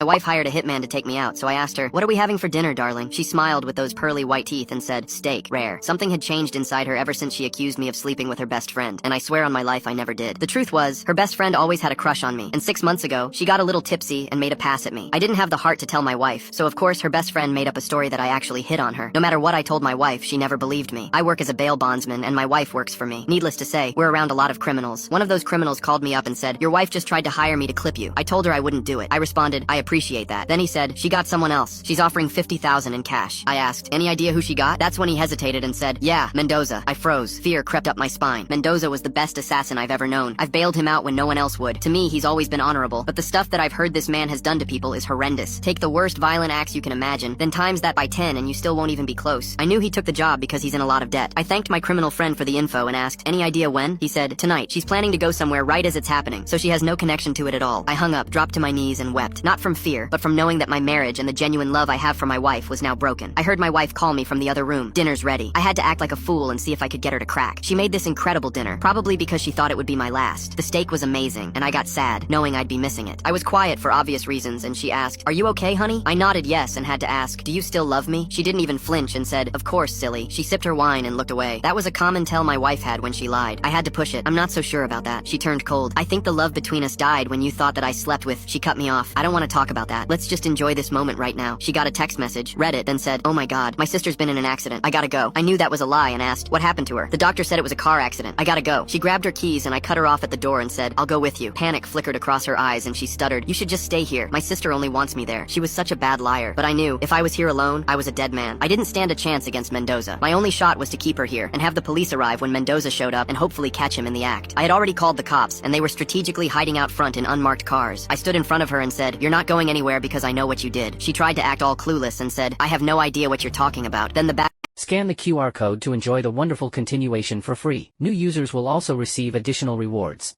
My wife hired a hitman to take me out, so I asked her, "What are we having for dinner, darling?" She smiled with those pearly white teeth and said, "Steak, rare." Something had changed inside her ever since she accused me of sleeping with her best friend, and I swear on my life I never did. The truth was, her best friend always had a crush on me, and 6 months ago, she got a little tipsy and made a pass at me. I didn't have the heart to tell my wife, so of course her best friend made up a story that I actually hit on her. No matter what I told my wife, she never believed me. I work as a bail bondsman, and my wife works for me. Needless to say, we're around a lot of criminals. One of those criminals called me up and said, "Your wife just tried to hire me to clip you." I told her I wouldn't do it. I responded, "I appreciate that." Then he said, "She got someone else. She's offering 50,000 in cash." I asked, "Any idea who she got?" That's when he hesitated and said, "Yeah, Mendoza." I froze. Fear crept up my spine. Mendoza was the best assassin I've ever known. I've bailed him out when no one else would. To me, he's always been honorable, but the stuff that I've heard this man has done to people is horrendous. Take the worst violent acts you can imagine, then times that by 10 and you still won't even be close. I knew he took the job because he's in a lot of debt. I thanked my criminal friend for the info and asked, "Any idea when?" He said, "Tonight. She's planning to go somewhere right as it's happening, so she has no connection to it at all." I hung up, dropped to my knees, and wept. Not from fear, but from knowing that my marriage and the genuine love I have for my wife was now broken. I heard my wife call me from the other room. "Dinner's ready." I had to act like a fool and see if I could get her to crack. She made this incredible dinner, probably because she thought it would be my last. The steak was amazing, and I got sad, knowing I'd be missing it. I was quiet for obvious reasons, and she asked, "Are you okay, honey?" I nodded yes and had to ask, "Do you still love me?" She didn't even flinch and said, "Of course, silly." She sipped her wine and looked away. That was a common tell my wife had when she lied. I had to push it. "I'm not so sure about that." She turned cold. "I think the love between us died when you thought that I slept with—" She cut me off. "I don't want to talk about that. Let's just enjoy this moment right now." She got a text message, read it, then said, "Oh my god, my sister's been in an accident. I gotta go." I knew that was a lie and asked, "What happened to her?" "The doctor said it was a car accident. I gotta go." She grabbed her keys and I cut her off at the door and said, "I'll go with you." Panic flickered across her eyes and she stuttered, "You should just stay here. My sister only wants me there." She was such a bad liar, but I knew, if I was here alone, I was a dead man. I didn't stand a chance against Mendoza. My only shot was to keep her here and have the police arrive when Mendoza showed up and hopefully catch him in the act. I had already called the cops and they were strategically hiding out front in unmarked cars. I stood in front of her and said, "You're not going anywhere because I know what you did." She tried to act all clueless and said, "I have no idea what you're talking about." Then the back Scan the QR code to enjoy the wonderful continuation for free. New users will also receive additional rewards.